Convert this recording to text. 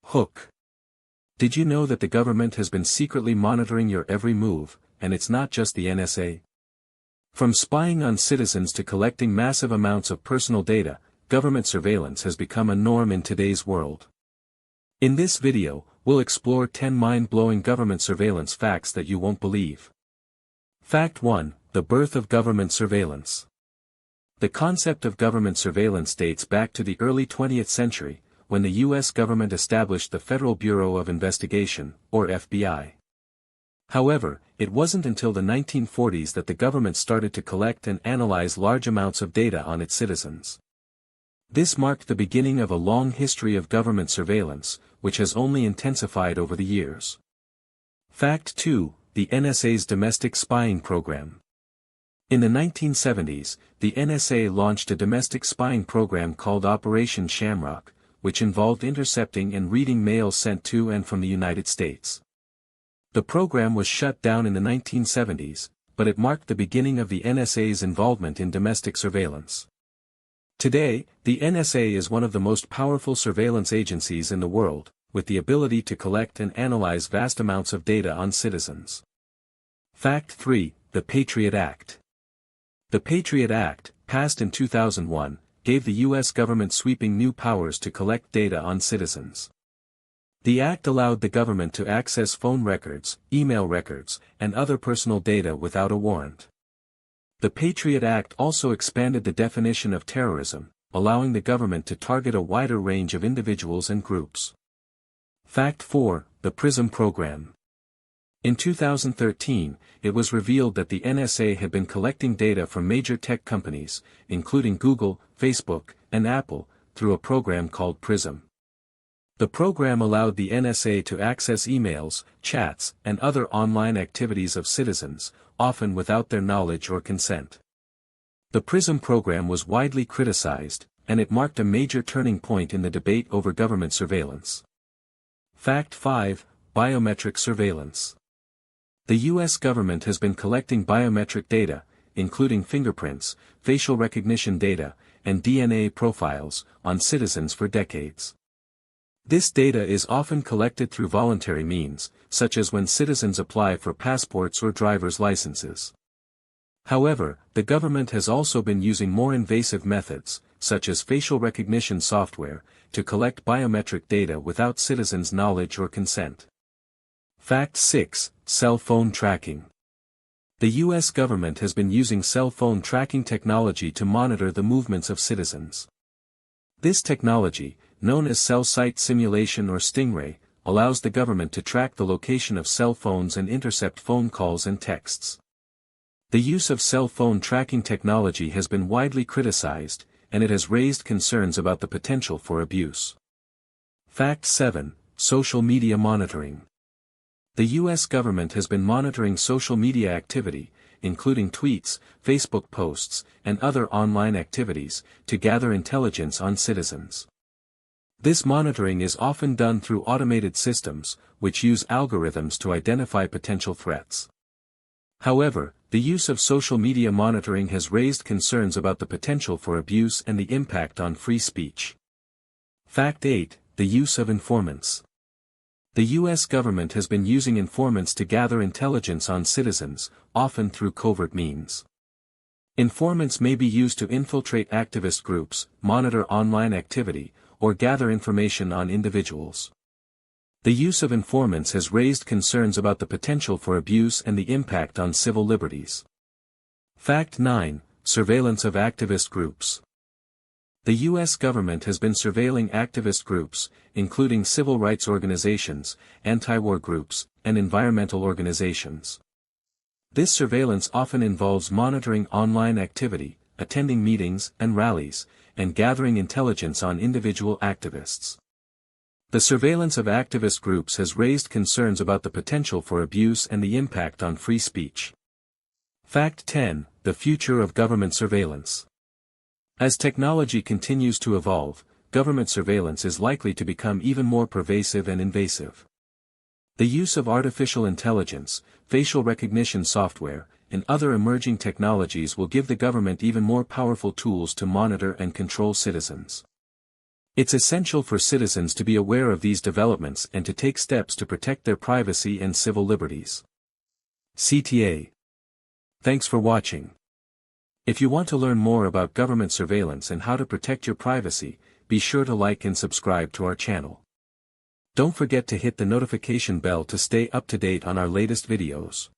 Hook. Did you know that the government has been secretly monitoring your every move, and it's not just the NSA? From spying on citizens to collecting massive amounts of personal data, government surveillance has become a norm in today's world. In this video, we'll explore 10 mind-blowing government surveillance facts that you won't believe. Fact 1. The birth of government surveillance. The concept of government surveillance dates back to the early 20th century, when the U.S. government established the Federal Bureau of Investigation, or FBI. However, it wasn't until the 1940s that the government started to collect and analyze large amounts of data on its citizens. This marked the beginning of a long history of government surveillance, which has only intensified over the years. Fact 2. The NSA's domestic spying program. In the 1970s, the NSA launched a domestic spying program called Operation Shamrock, which involved intercepting and reading mail sent to and from the United States. The program was shut down in the 1970s, but it marked the beginning of the NSA's involvement in domestic surveillance. Today, the NSA is one of the most powerful surveillance agencies in the world, with the ability to collect and analyze vast amounts of data on citizens. Fact 3. The Patriot Act. The Patriot Act, passed in 2001, gave the U.S. government sweeping new powers to collect data on citizens. The act allowed the government to access phone records, email records, and other personal data without a warrant. The Patriot Act also expanded the definition of terrorism, allowing the government to target a wider range of individuals and groups. Fact 4. The PRISM program. In 2013, it was revealed that the NSA had been collecting data from major tech companies, including Google, Facebook, and Apple, through a program called PRISM. The program allowed the NSA to access emails, chats, and other online activities of citizens, often without their knowledge or consent. The PRISM program was widely criticized, and it marked a major turning point in the debate over government surveillance. Fact 5. Biometric surveillance. The U.S. government has been collecting biometric data, including fingerprints, facial recognition data, and DNA profiles, on citizens for decades. This data is often collected through voluntary means, such as when citizens apply for passports or driver's licenses. However, the government has also been using more invasive methods, such as facial recognition software, to collect biometric data without citizens' knowledge or consent. Fact 6. Cell phone tracking. The U.S. government has been using cell phone tracking technology to monitor the movements of citizens. This technology, known as cell site simulation or Stingray, allows the government to track the location of cell phones and intercept phone calls and texts. The use of cell phone tracking technology has been widely criticized, and it has raised concerns about the potential for abuse. Fact 7. Social media monitoring. The U.S. government has been monitoring social media activity, including tweets, Facebook posts, and other online activities, to gather intelligence on citizens. This monitoring is often done through automated systems, which use algorithms to identify potential threats. However, the use of social media monitoring has raised concerns about the potential for abuse and the impact on free speech. Fact 8. The use of informants. The U.S. government has been using informants to gather intelligence on citizens, often through covert means. Informants may be used to infiltrate activist groups, monitor online activity, or gather information on individuals. The use of informants has raised concerns about the potential for abuse and the impact on civil liberties. Fact 9. Surveillance of activist groups. The U.S. government has been surveilling activist groups, including civil rights organizations, anti-war groups, and environmental organizations. This surveillance often involves monitoring online activity, attending meetings and rallies, and gathering intelligence on individual activists. The surveillance of activist groups has raised concerns about the potential for abuse and the impact on free speech. Fact 10. The future of government surveillance. As technology continues to evolve, government surveillance is likely to become even more pervasive and invasive. The use of artificial intelligence, facial recognition software, and other emerging technologies will give the government even more powerful tools to monitor and control citizens. It's essential for citizens to be aware of these developments and to take steps to protect their privacy and civil liberties. CTA. Thanks for watching. If you want to learn more about government surveillance and how to protect your privacy, be sure to like and subscribe to our channel. Don't forget to hit the notification bell to stay up to date on our latest videos.